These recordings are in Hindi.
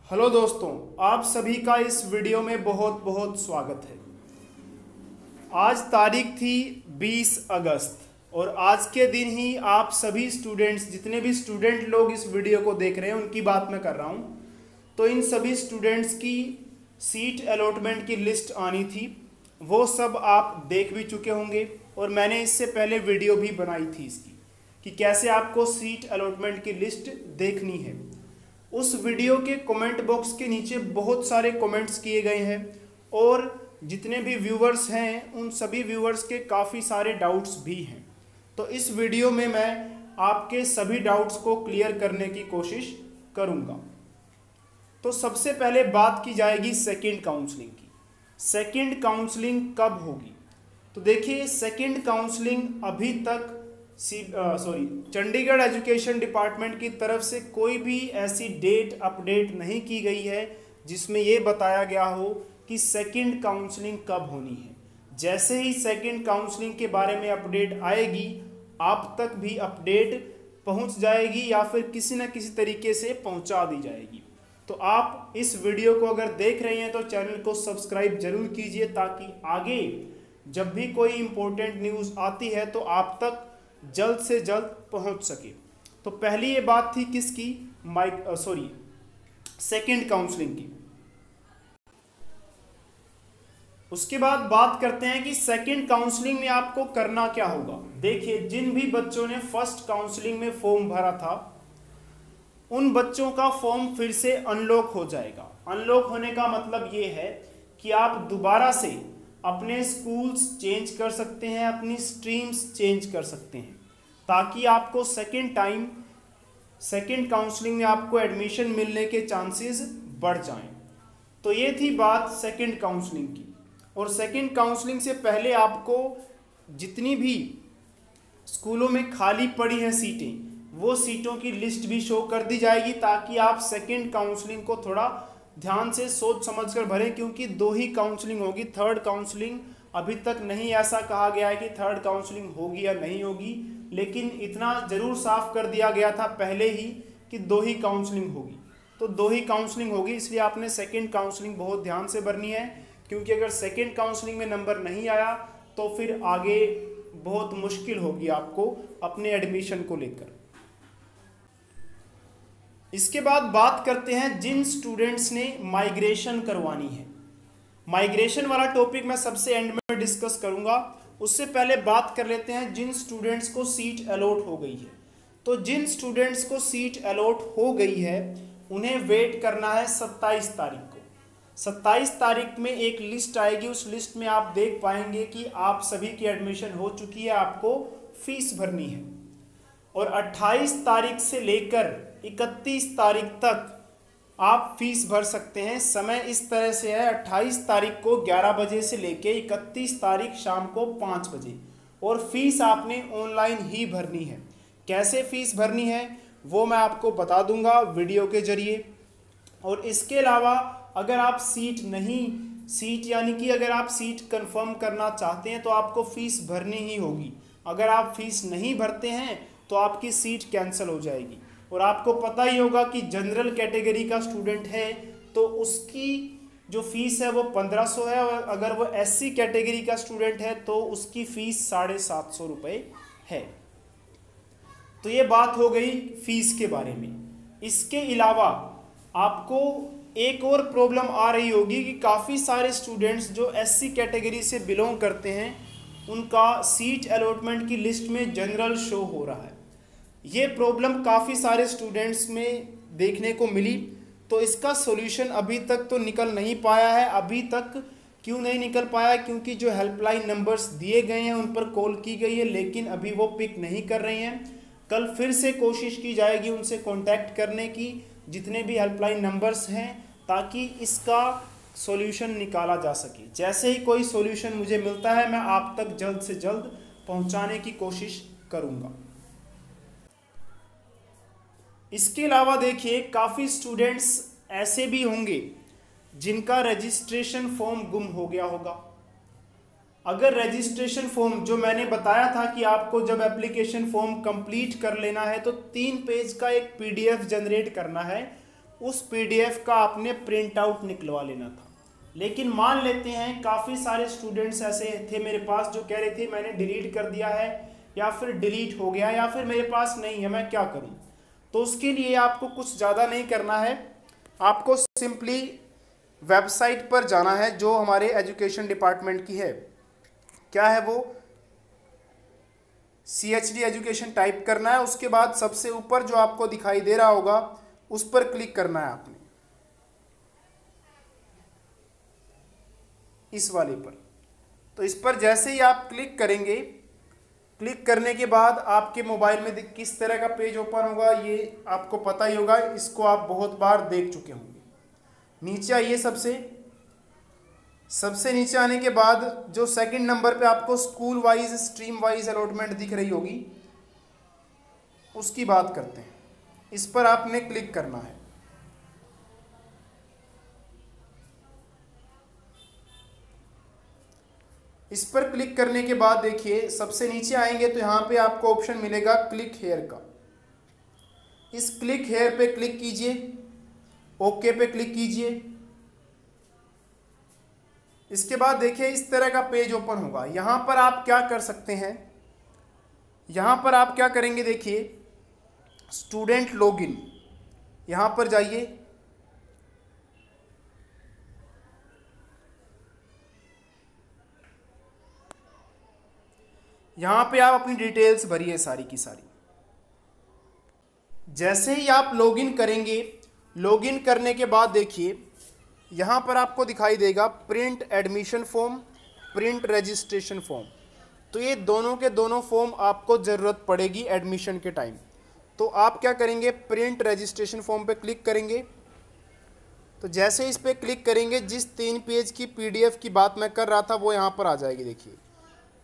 हेलो दोस्तों, आप सभी का इस वीडियो में बहुत बहुत स्वागत है। आज तारीख थी 20 अगस्त और आज के दिन ही आप सभी स्टूडेंट्स, जितने भी स्टूडेंट लोग इस वीडियो को देख रहे हैं उनकी बात मैं कर रहा हूं। तो इन सभी स्टूडेंट्स की सीट अलॉटमेंट की लिस्ट आनी थी, वो सब आप देख भी चुके होंगे और मैंने इससे पहले वीडियो भी बनाई थी इसकी कि कैसे आपको सीट अलॉटमेंट की लिस्ट देखनी है। उस वीडियो के कमेंट बॉक्स के नीचे बहुत सारे कमेंट्स किए गए हैं और जितने भी व्यूवर्स हैं उन सभी व्यूवर्स के काफ़ी सारे डाउट्स भी हैं। तो इस वीडियो में मैं आपके सभी डाउट्स को क्लियर करने की कोशिश करूंगा। तो सबसे पहले बात की जाएगी सेकंड काउंसलिंग की। सेकंड काउंसलिंग कब होगी? तो देखिए, सेकंड काउंसलिंग अभी तक चंडीगढ़ एजुकेशन डिपार्टमेंट की तरफ से कोई भी ऐसी डेट अपडेट नहीं की गई है जिसमें ये बताया गया हो कि सेकंड काउंसलिंग कब होनी है। जैसे ही सेकंड काउंसलिंग के बारे में अपडेट आएगी, आप तक भी अपडेट पहुंच जाएगी या फिर किसी न किसी तरीके से पहुंचा दी जाएगी। तो आप इस वीडियो को अगर देख रहे हैं तो चैनल को सब्सक्राइब जरूर कीजिए, ताकि आगे जब भी कोई इंपॉर्टेंट न्यूज़ आती है तो आप तक जल्द से जल्द पहुंच सके। तो पहली ये बात थी किसकी? सेकंड काउंसलिंग की। उसके बाद बात करते हैं कि सेकंड काउंसलिंग में आपको करना क्या होगा। देखिए, जिन भी बच्चों ने फर्स्ट काउंसलिंग में फॉर्म भरा था उन बच्चों का फॉर्म फिर से अनलॉक हो जाएगा। अनलॉक होने का मतलब ये है कि आप दोबारा से अपने स्कूल्स चेंज कर सकते हैं, अपनी स्ट्रीम्स चेंज कर सकते हैं, ताकि आपको सेकंड काउंसलिंग में आपको एडमिशन मिलने के चांसेस बढ़ जाएं। तो ये थी बात सेकंड काउंसलिंग की। और सेकंड काउंसलिंग से पहले आपको जितनी भी स्कूलों में खाली पड़ी हैं सीटें, वो सीटों की लिस्ट भी शो कर दी जाएगी, ताकि आप सेकंड काउंसलिंग को थोड़ा ध्यान से सोच समझ कर भरें, क्योंकि 2 ही काउंसलिंग होगी। थर्ड काउंसलिंग अभी तक नहीं ऐसा कहा गया है कि थर्ड काउंसलिंग होगी या नहीं होगी, लेकिन इतना जरूर साफ कर दिया गया था पहले ही कि 2 ही काउंसलिंग होगी। तो 2 ही काउंसलिंग होगी, इसलिए आपने सेकंड काउंसलिंग बहुत ध्यान से भरनी है, क्योंकि अगर सेकंड काउंसलिंग में नंबर नहीं आया तो फिर आगे बहुत मुश्किल होगी आपको अपने एडमिशन को लेकर। इसके बाद बात करते हैं जिन स्टूडेंट्स ने माइग्रेशन करवानी है। माइग्रेशन वाला टॉपिक मैं सबसे एंड में डिस्कस करूंगा। उससे पहले बात कर लेते हैं जिन स्टूडेंट्स को सीट अलॉट हो गई है। तो जिन स्टूडेंट्स को सीट अलॉट हो गई है उन्हें वेट करना है 27 तारीख को। 27 तारीख में एक लिस्ट आएगी, उस लिस्ट में आप देख पाएंगे कि आप सभी की एडमिशन हो चुकी है, आपको फीस भरनी है। और 28 तारीख से लेकर 31 तारीख तक आप फीस भर सकते हैं। समय इस तरह से है, 28 तारीख को 11 बजे से लेके 31 तारीख शाम को 5 बजे। और फीस आपने ऑनलाइन ही भरनी है। कैसे फीस भरनी है वो मैं आपको बता दूंगा वीडियो के जरिए। और इसके अलावा अगर आप यानी कि अगर आप सीट कंफर्म करना चाहते हैं तो आपको फीस भरनी ही होगी। अगर आप फीस नहीं भरते हैं तो आपकी सीट कैंसिल हो जाएगी। और आपको पता ही होगा कि जनरल कैटेगरी का स्टूडेंट है तो उसकी जो फीस है वो 1500 है, और अगर वो एससी कैटेगरी का स्टूडेंट है तो उसकी फीस 750 रुपये है। तो ये बात हो गई फीस के बारे में। इसके अलावा आपको एक और प्रॉब्लम आ रही होगी कि काफ़ी सारे स्टूडेंट्स जो एससी कैटेगरी से बिलोंग करते हैं उनका सीट अलॉटमेंट की लिस्ट में जनरल शो हो रहा है। ये प्रॉब्लम काफ़ी सारे स्टूडेंट्स में देखने को मिली। तो इसका सॉल्यूशन अभी तक तो निकल नहीं पाया है। अभी तक क्यों नहीं निकल पाया? क्योंकि जो हेल्पलाइन नंबर्स दिए गए हैं उन पर कॉल की गई है, लेकिन अभी वो पिक नहीं कर रही हैं। कल फिर से कोशिश की जाएगी उनसे कांटेक्ट करने की, जितने भी हेल्पलाइन नंबर्स हैं, ताकि इसका सॉल्यूशन निकाला जा सके। जैसे ही कोई सॉल्यूशन मुझे मिलता है मैं आप तक जल्द से जल्द पहुंचाने की कोशिश करूंगा। इसके अलावा देखिए, काफ़ी स्टूडेंट्स ऐसे भी होंगे जिनका रजिस्ट्रेशन फॉर्म गुम हो गया होगा। अगर रजिस्ट्रेशन फॉर्म, जो मैंने बताया था कि आपको जब एप्लीकेशन फॉर्म कंप्लीट कर लेना है तो 3 पेज का एक पीडीएफ जनरेट करना है, उस पीडीएफ का आपने प्रिंट आउट निकलवा लेना था। लेकिन मान लेते हैं काफ़ी सारे स्टूडेंट्स ऐसे थे मेरे पास जो कह रहे थे मैंने डिलीट कर दिया है या फिर डिलीट हो गया या फिर मेरे पास नहीं है, मैं क्या करूं। तो उसके लिए आपको कुछ ज़्यादा नहीं करना है, आपको सिंपली वेबसाइट पर जाना है जो हमारे एजुकेशन डिपार्टमेंट की है। क्या है वो? CHD एजुकेशन टाइप करना है। उसके बाद सबसे ऊपर जो आपको दिखाई दे रहा होगा उस पर क्लिक करना है आपने, इस वाले पर। तो इस पर जैसे ही आप क्लिक करेंगे, क्लिक करने के बाद आपके मोबाइल में किस तरह का पेज ओपन होगा ये आपको पता ही होगा, इसको आप बहुत बार देख चुके होंगे। नीचे आइए, सबसे नीचे आने के बाद जो सेकंड नंबर पे आपको school wise stream wise allotment दिख रही होगी उसकी बात करते हैं। इस पर आपने क्लिक करना है। इस पर क्लिक करने के बाद देखिए सबसे नीचे आएंगे तो यहाँ पे आपको ऑप्शन मिलेगा क्लिक हेयर का। इस क्लिक हेयर पे क्लिक कीजिए, ओके पे क्लिक कीजिए। इसके बाद देखिए इस तरह का पेज ओपन होगा। यहाँ पर आप क्या कर सकते हैं, यहाँ पर आप क्या करेंगे, देखिए स्टूडेंट लॉगिन, यहाँ पर जाइए। यहाँ पे आप अपनी डिटेल्स भरिए सारी की सारी। जैसे ही आप लॉगिन करेंगे, लॉगिन करने के बाद देखिए यहाँ पर आपको दिखाई देगा print admission form, print registration form. तो ये दोनों के दोनों फॉर्म आपको ज़रूरत पड़ेगी एडमिशन के टाइम। तो आप क्या करेंगे, प्रिंट रजिस्ट्रेशन फॉर्म पे क्लिक करेंगे। तो जैसे इस पे क्लिक करेंगे, जिस 3 पेज की PDF की बात मैं कर रहा था वो यहाँ पर आ जाएगी देखिए।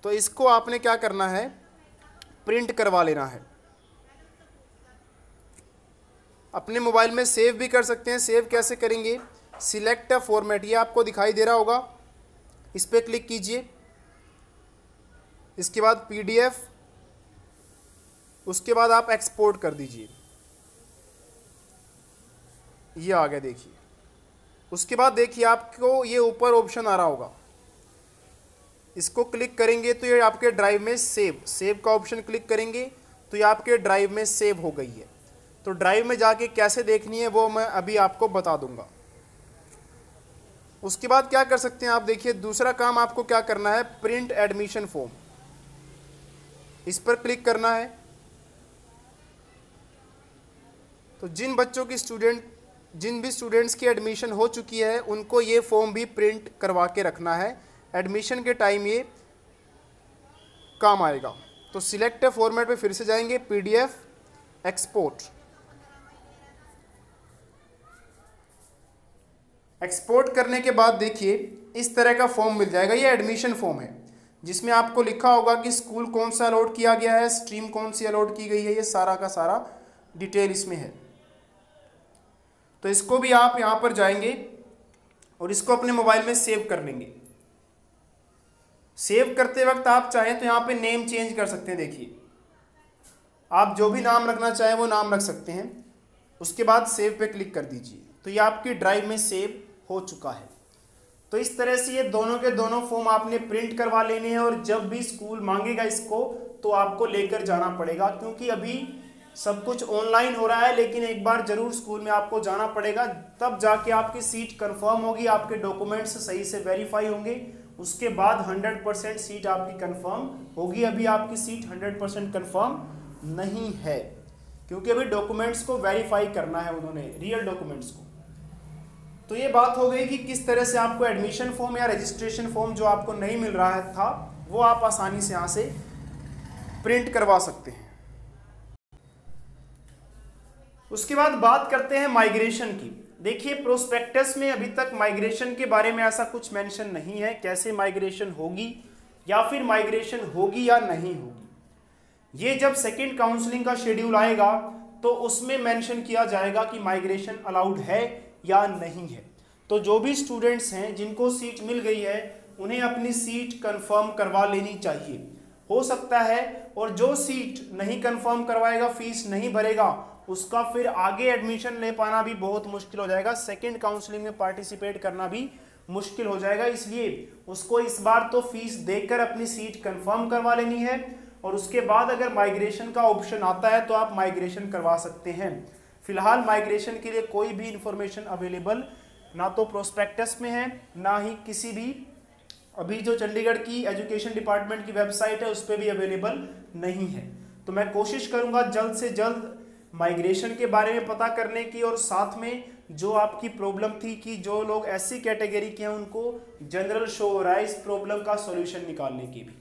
तो इसको आपने क्या करना है, प्रिंट करवा लेना है। अपने मोबाइल में सेव भी कर सकते हैं। सेव कैसे करेंगे, सिलेक्ट अ फॉर्मेट, ये आपको दिखाई दे रहा होगा, इस पर क्लिक कीजिए। इसके बाद PDF, उसके बाद आप एक्सपोर्ट कर दीजिए, ये आ गया देखिए। उसके बाद देखिए आपको ये ऊपर ऑप्शन आ रहा होगा, इसको क्लिक करेंगे तो ये आपके ड्राइव में सेव का ऑप्शन क्लिक करेंगे तो ये आपके ड्राइव में सेव हो गई है। तो ड्राइव में जाके कैसे देखनी है वो मैं अभी आपको बता दूंगा। उसके बाद क्या कर सकते हैं आप, देखिए दूसरा काम आपको क्या करना है, प्रिंट एडमिशन फॉर्म, इस पर क्लिक करना है। तो जिन भी स्टूडेंट्स की एडमिशन हो चुकी है उनको ये फॉर्म भी प्रिंट करवा के रखना है, एडमिशन के टाइम ये काम आएगा। तो सिलेक्ट फॉर्मेट पे फिर से जाएंगे, PDF एक्सपोर्ट। एक्सपोर्ट करने के बाद देखिए इस तरह का फॉर्म मिल जाएगा। ये एडमिशन फॉर्म है जिसमें आपको लिखा होगा कि स्कूल कौन सा अलॉट किया गया है, स्ट्रीम कौन सी अलॉट की गई है, ये सारा का सारा डिटेल इसमें है। तो इसको भी आप यहाँ पर जाएंगे और इसको अपने मोबाइल में सेव कर लेंगे। सेव करते वक्त आप चाहें तो यहाँ पे नेम चेंज कर सकते हैं। देखिए आप जो भी नाम रखना चाहें वो नाम रख सकते हैं। उसके बाद सेव पे क्लिक कर दीजिए तो ये आपकी ड्राइव में सेव हो चुका है। तो इस तरह से ये दोनों के दोनों फॉर्म आपने प्रिंट करवा लेने हैं और जब भी स्कूल मांगेगा इसको तो आपको लेकर जाना पड़ेगा, क्योंकि अभी सब कुछ ऑनलाइन हो रहा है। लेकिन एक बार जरूर स्कूल में आपको जाना पड़ेगा, तब जाके आपकी सीट कंफर्म होगी, आपके डॉक्यूमेंट्स सही से वेरीफाई होंगे, उसके बाद 100% सीट आपकी कंफर्म होगी। अभी आपकी सीट 100% कंफर्म नहीं है क्योंकि अभी डॉक्यूमेंट्स को वेरीफाई करना है उन्होंने, रियल डॉक्यूमेंट्स को। तो ये बात हो गई कि किस तरह से आपको एडमिशन फॉर्म या रजिस्ट्रेशन फॉर्म जो आपको नहीं मिल रहा था वो आप आसानी से यहाँ से प्रिंट करवा सकते हैं। उसके बाद बात करते हैं माइग्रेशन की। देखिए प्रोस्पेक्टस में अभी तक माइग्रेशन के बारे में ऐसा कुछ मेंशन नहीं है, कैसे माइग्रेशन होगी या फिर माइग्रेशन होगी या नहीं होगी। ये जब सेकंड काउंसलिंग का शेड्यूल आएगा तो उसमें मेंशन किया जाएगा कि माइग्रेशन अलाउड है या नहीं है। तो जो भी स्टूडेंट्स हैं जिनको सीट मिल गई है उन्हें अपनी सीट कंफर्म करवा लेनी चाहिए। हो सकता है और जो सीट नहीं कंफर्म करवाएगा, फीस नहीं भरेगा, उसका फिर आगे एडमिशन ले पाना भी बहुत मुश्किल हो जाएगा, सेकेंड काउंसलिंग में पार्टिसिपेट करना भी मुश्किल हो जाएगा। इसलिए उसको इस बार तो फीस देकर अपनी सीट कंफर्म करवा लेनी है, और उसके बाद अगर माइग्रेशन का ऑप्शन आता है तो आप माइग्रेशन करवा सकते हैं। फिलहाल माइग्रेशन के लिए कोई भी इंफॉर्मेशन अवेलेबल ना तो प्रोस्पेक्टस में है, ना ही किसी भी अभी जो चंडीगढ़ की एजुकेशन डिपार्टमेंट की वेबसाइट है उस पर भी अवेलेबल नहीं है। तो मैं कोशिश करूंगा जल्द से जल्द माइग्रेशन के बारे में पता करने की, और साथ में जो आपकी प्रॉब्लम थी कि जो लोग एससी कैटेगरी के हैं उनको जनरल शो हो रहा है, इस प्रॉब्लम का सॉल्यूशन निकालने की भी।